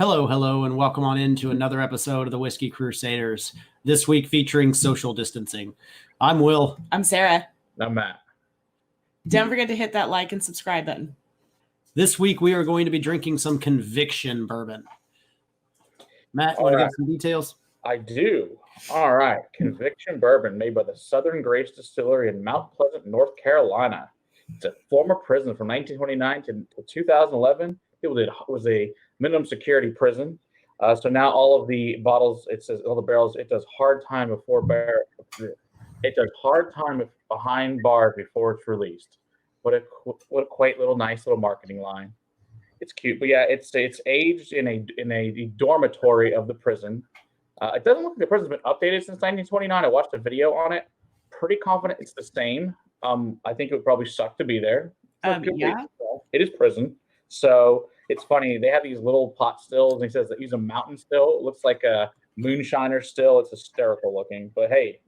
Hello, and welcome on into another episode of the Whiskey Crusaders. This week featuring social distancing. I'm Will. I'm Sarah. I'm Matt. Don't forget to hit that like and subscribe button. This week we are going to be drinking some Conviction bourbon. Matt, you want to give some details? I do. All right. Conviction bourbon made by the Southern Grace Distillery in Mount Pleasant, North Carolina. It's a former prison from 1929 to 2011. It was a minimum security prison. So now all of the bottles, it says all the barrels, it does hard time behind bars before it's released. What a quaint little nice little marketing line. It's cute, but yeah, it's aged in a dormitory of the prison. It doesn't look like the prison's been updated since 1929. I watched a video on it. Pretty confident it's the same. I think it would probably suck to be there. Yeah. It is prison. So it's funny. They have these little pot stills, and he says that he's a mountain still. It looks like a moonshiner still. It's hysterical looking. But hey,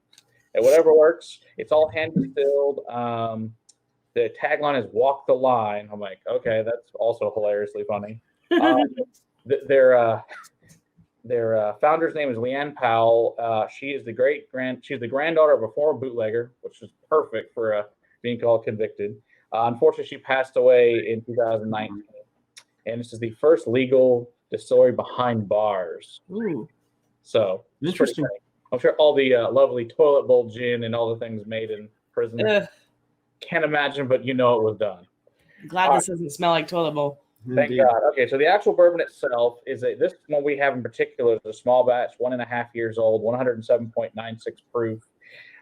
whatever works. It's all hand distilled. The tagline is "Walk the line." I'm like, okay, that's also hilariously funny. Their founder's name is Leanne Powell. She is she's the granddaughter of a former bootlegger, which is perfect for being called convicted. Unfortunately, she passed away in 2019, and this is the first legal distillery behind bars. Ooh. So Interesting. I'm sure all the lovely toilet bowl gin and all the things made in prison. Can't imagine, but you know it was done. Glad this doesn't smell like toilet bowl. Thank God. Okay, so the actual bourbon itself this one we have in particular is a small batch, 1.5 years old, 107.96 proof.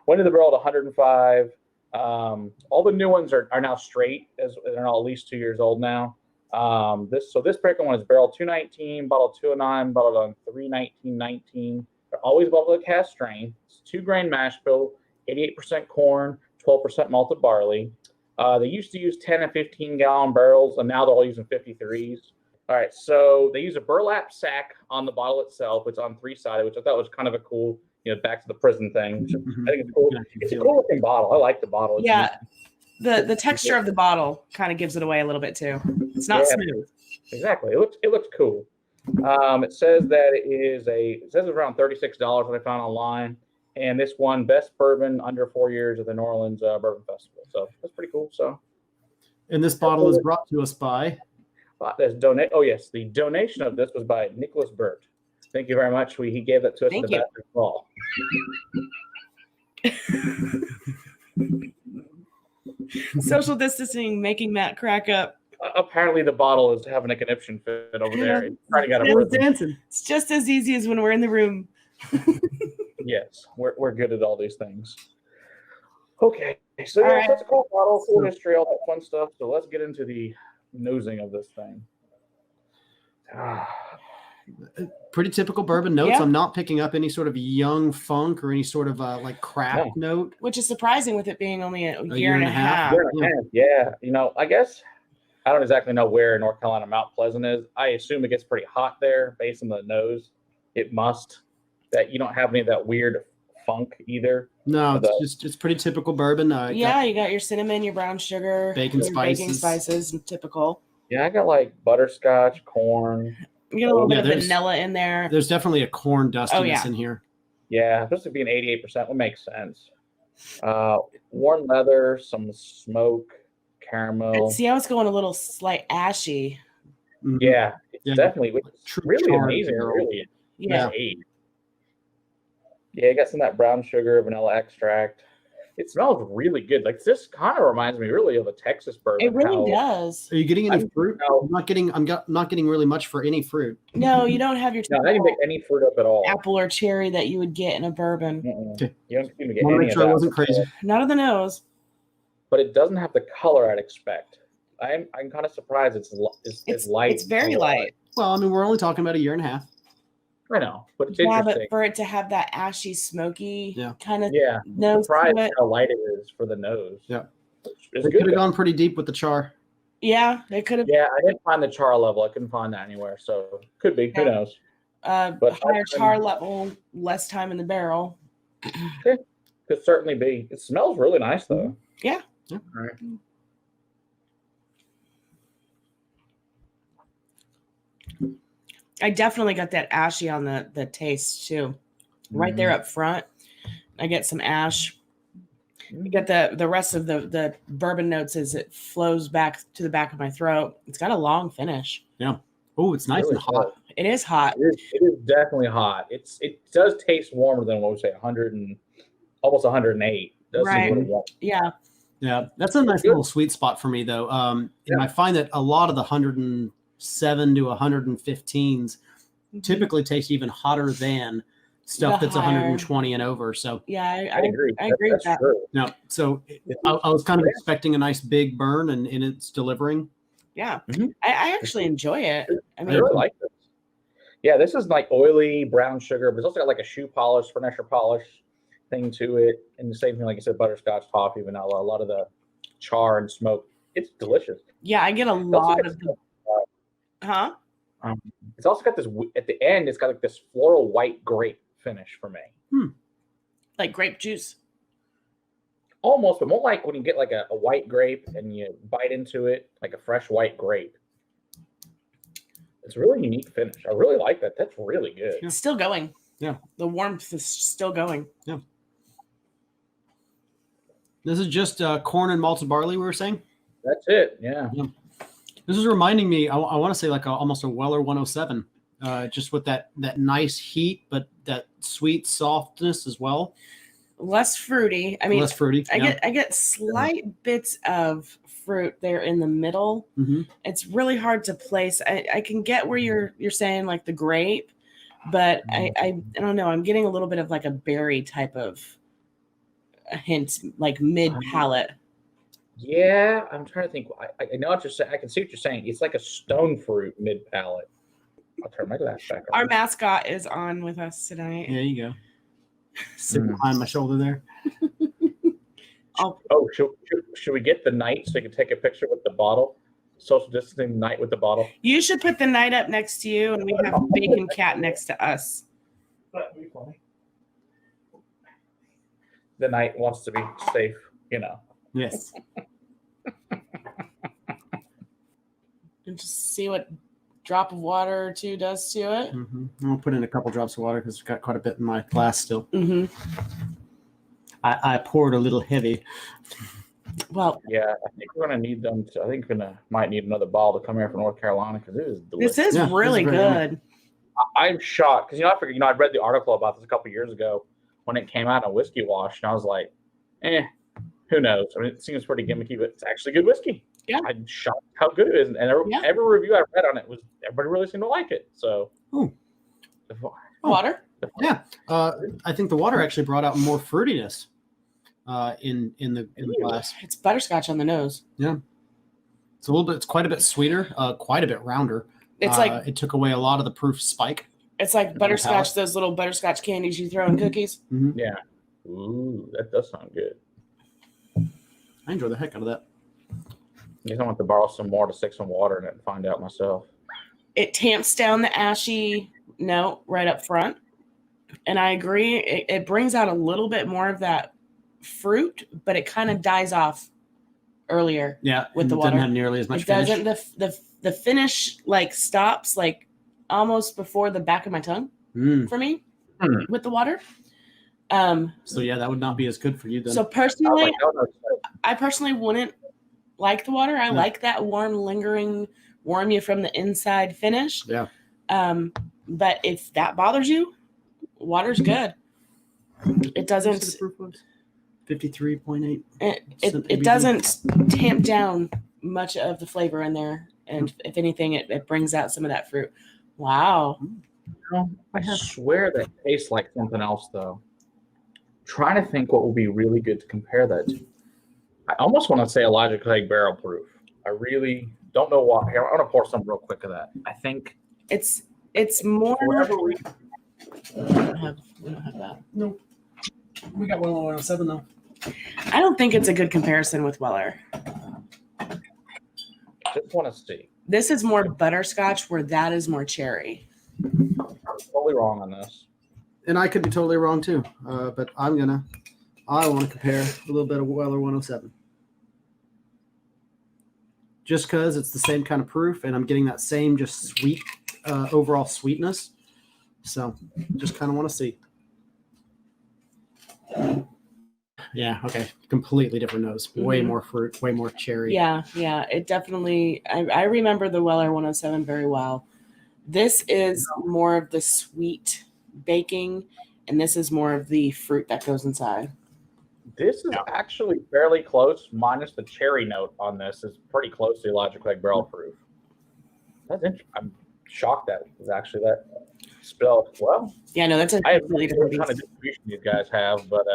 Went to the barrel at 105. All the new ones are now straight, as they're now at least 2 years old now. This particular one is barrel 219, bottle 209, bottled on 319.19. They're always bottled at cask strain. It's 2 grain mash bill, 88% corn, 12% malted barley. They used to use 10 and 15 gallon barrels, and now they're all using 53s. All right, so they use a burlap sack on the bottle itself. It's on 3-sided, which I thought was kind of a cool, back to the prison thing. Which I think it's cool. It's a cool looking bottle. I like the bottle. Yeah, the texture of the bottle kind of gives it away a little bit too. It's not smooth. Exactly. It looks cool. It says that it says around $36 when I found online. And this won Best Bourbon under 4 years at the New Orleans Bourbon Festival. So that's pretty cool. So, and this bottle is brought to us by. The donation of this was by Nicholas Burt. Thank you very much. He gave that to us in the bathroom fall. Social distancing making Matt crack up. Apparently, the bottle is having a conniption fit over there. It's just as easy as when we're in the room. Yes, we're good at all these things. Okay, so that's a cool bottle, cool history, all that fun stuff. So let's get into the nosing of this thing. Pretty typical bourbon notes. Yeah. I'm not picking up any sort of young funk or any sort of craft note. Which is surprising with it being only a year and a half. Yeah, I guess I don't exactly know where North Carolina Mount Pleasant is. I assume it gets pretty hot there based on the nose. It must. That you don't have any of that weird funk either. No, it's pretty typical bourbon. You got your cinnamon, your brown sugar, baking spices, and typical. Yeah, I got like butterscotch, corn. You get a little bit of vanilla in there. There's definitely a corn dustiness in here. Yeah, supposed to be an 88%. Would make sense. Worn leather, some smoke, caramel. See, I was going a little slight ashy. Mm-hmm. Yeah, it's definitely really amazing. Really, yeah. Yeah, you got some of that brown sugar, vanilla extract. It smells really good. Like this kind of reminds me really of a Texas bourbon. It really does. Are you getting any fruit? I'm not getting really much for any fruit. No, you don't have your. No, I didn't make any fruit up at all. Apple or cherry that you would get in a bourbon. Okay. You don't even get any of that. I wasn't crazy. Not of the nose. But it doesn't have the color I'd expect. I'm kind of surprised it's light. It's very light. Well, I mean, we're only talking about a year and a half. I know, but it's interesting. But for it to have that ashy, smoky kind of nose. I'm surprised how light it is for the nose. Yeah. It could have gone pretty deep with the char. Yeah, it could have. Yeah, I didn't find the char level. I couldn't find that anywhere. So could be. Yeah. Who knows? But higher char level, less time in the barrel. Could certainly be. It smells really nice, though. Yeah. All right. I definitely got that ashy on the taste too. Right there up front. I get some ash. You get the rest of the bourbon notes as it flows back to the back of my throat. It's got a long finish. Yeah. Oh, it's nice Really and hot. It is hot. It is definitely hot. It does taste warmer than what we say 100 and almost 108. Does Right. seem a little warm. Yeah. Yeah, that's a nice little sweet spot for me, though. And I find that a lot of the 107 to 115s typically taste even hotter than stuff The that's higher. 120 and over. So Yeah, I agree. I agree with That's that. true. no, so I was kind of expecting a nice big burn, and it's delivering. Yeah. Mhm. I actually enjoy it. I I mean, really like this. Yeah, this is like oily brown sugar, but it's also got like a shoe polish, finisher polish thing to it. And the same thing, like you said, butterscotch, toffee, vanilla, a lot of the char and smoke. It's delicious. yeah, I get a lot of the. Huh? It's also got this, at the end, it's got like this floral white grape finish for me. Like grape juice. Almost, but more like when you get like a white grape and you bite into it, like a fresh white grape. It's a really unique finish. I really like that. That's really good. It's still going. Yeah. The warmth is still going. Yeah. This is just corn and malted barley, we were saying? That's it. Yeah. This is reminding me, I want to say like almost a Weller 107, just with that nice heat, but that sweet softness as well. Less fruity. I mean, less fruity. I get slight bits of fruit there in the middle. Mm-hmm. It's really hard to place. I can get where you're saying like the grape, but I don't know. I'm getting a little bit of like a berry type of a hint, like mid palate. Yeah, I'm trying to think. I know what you're saying. I can see what you're saying. It's like a stone fruit mid palate. I'll turn my glass back on. Our mascot is on with us tonight. There you go. Sitting behind my shoulder there. Oh, should we get the night so you can take a picture with the bottle? Social distancing night with the bottle. You should put the night up next to you, and we have Bacon Cat next to us. That'd be funny. The night wants to be safe, you know. Yes. And just see what drop of water or two does to it. Mm-hmm. I'll put in a couple drops of water because I've got quite a bit in my glass still. Mm-hmm. I poured a little heavy. Well, yeah, I think we're gonna need them. I think might need another bottle to come here from North Carolina because it is delicious. this is really good. I'm shocked because I figured I read the article about this a couple years ago when it came out on Whiskey Wash, and I was like, who knows? I mean, it seems pretty gimmicky, but it's actually good whiskey. Yeah, I'm shocked how good it is, and every review I read on it was everybody really seemed to like it. So, water. Yeah, I think the water actually brought out more fruitiness in the glass. It's butterscotch on the nose. Yeah, it's quite a bit sweeter, quite a bit rounder. It's like it took away a lot of the proof spike. It's like butterscotch, those little butterscotch candies you throw in cookies. Mm-hmm. Yeah. Ooh, that does sound good. I enjoy the heck out of that. I guess I want to borrow some more to stick some water in it and find out myself. It tamps down the ashy note right up front. And I agree. It brings out a little bit more of that fruit, but it kind of dies off earlier. Yeah, with the it water. doesn't have nearly as much It finish. doesn't. The finish like stops like almost before the back of my tongue for me with the water. So yeah, that would not be as good for you then. So personally, I personally wouldn't like the water. I like that warm, lingering, warm you from the inside finish. Yeah. But if that bothers you, water's good. It doesn't. 53.8. It doesn't tamp down much of the flavor in there, and if anything, it brings out some of that fruit. Wow. I swear that tastes like something else, though. Trying to think what would be really good to compare that to. I almost want to say Elijah Craig barrel proof. I really don't know why. Here, I'm going to pour some real quick of that. I think it's more. We don't have that. No. We got 107 though. I don't think it's a good comparison with Weller. Just want to see. This is more butterscotch, where that is more cherry. I'm totally wrong on this. And I could be totally wrong too. But I want to compare a little bit of Weller 107. Just because it's the same kind of proof, and I'm getting that same just sweet overall sweetness. So just kind of want to see. Yeah. Okay. Completely different nose. Way more fruit. Way more cherry. Yeah. It definitely. I remember the Weller 107 very well. This is more of the sweet baking, and this is more of the fruit that goes inside. This is actually fairly close, minus the cherry note on this is pretty close to Logic Lake barrel proof. That's interesting. I'm shocked that it's actually that spelled well. Yeah, no, that's a completely different kind of distribution these guys have, but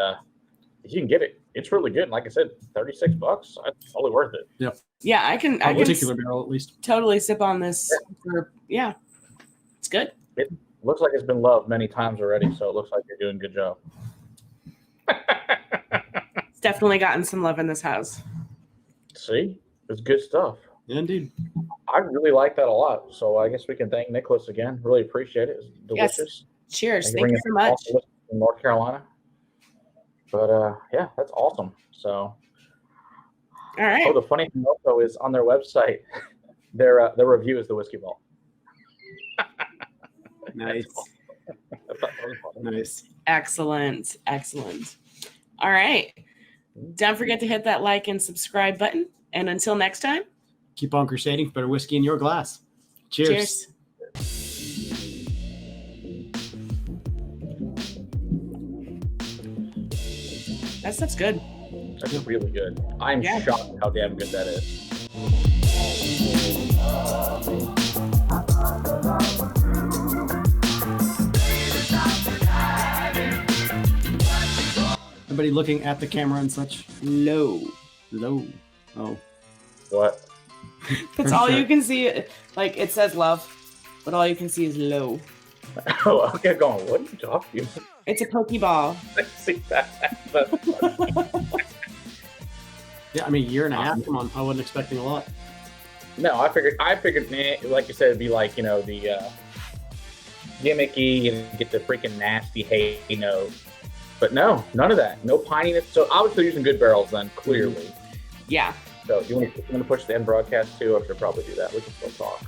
if you can get it, it's really good. And like I said, $36, that's totally worth it. Yep. Yeah, I can. A particular barrel, at least. Totally sip on this. It's good. It looks like it's been loved many times already, so it looks like you're doing a good job. It's definitely gotten some love in this house. See, it's good stuff. Yeah, indeed. I really like that a lot. So I guess we can thank Nicholas again. Really appreciate it. It's delicious. Yes. Cheers. Thank you so much. In North Carolina. But yeah, that's awesome. So, all right. Oh, the funny thing also is on their website, their review is the Whiskey Vault. Nice. Nice. Excellent. All right. Don't forget to hit that like and subscribe button. And until next time, keep on crusading for better whiskey in your glass. Cheers. That stuff's good. That's really good. I'm shocked how damn good that is. Everybody looking at the camera and such. Low. Oh. What? That's all you can see. Like, it says love, but all you can see is low. Oh, okay, going. What are you talking about? It's a Pokeball. I see that. Yeah, I mean, a year and a half. Come on, I wasn't expecting a lot. No, I figured, like you said, it'd be like, the gimmicky and get the freaking nasty hay note. But no, none of that. No pininess. So obviously using good barrels then, clearly. Yeah. So you want to push the end broadcast too, or should probably do that? We can still talk.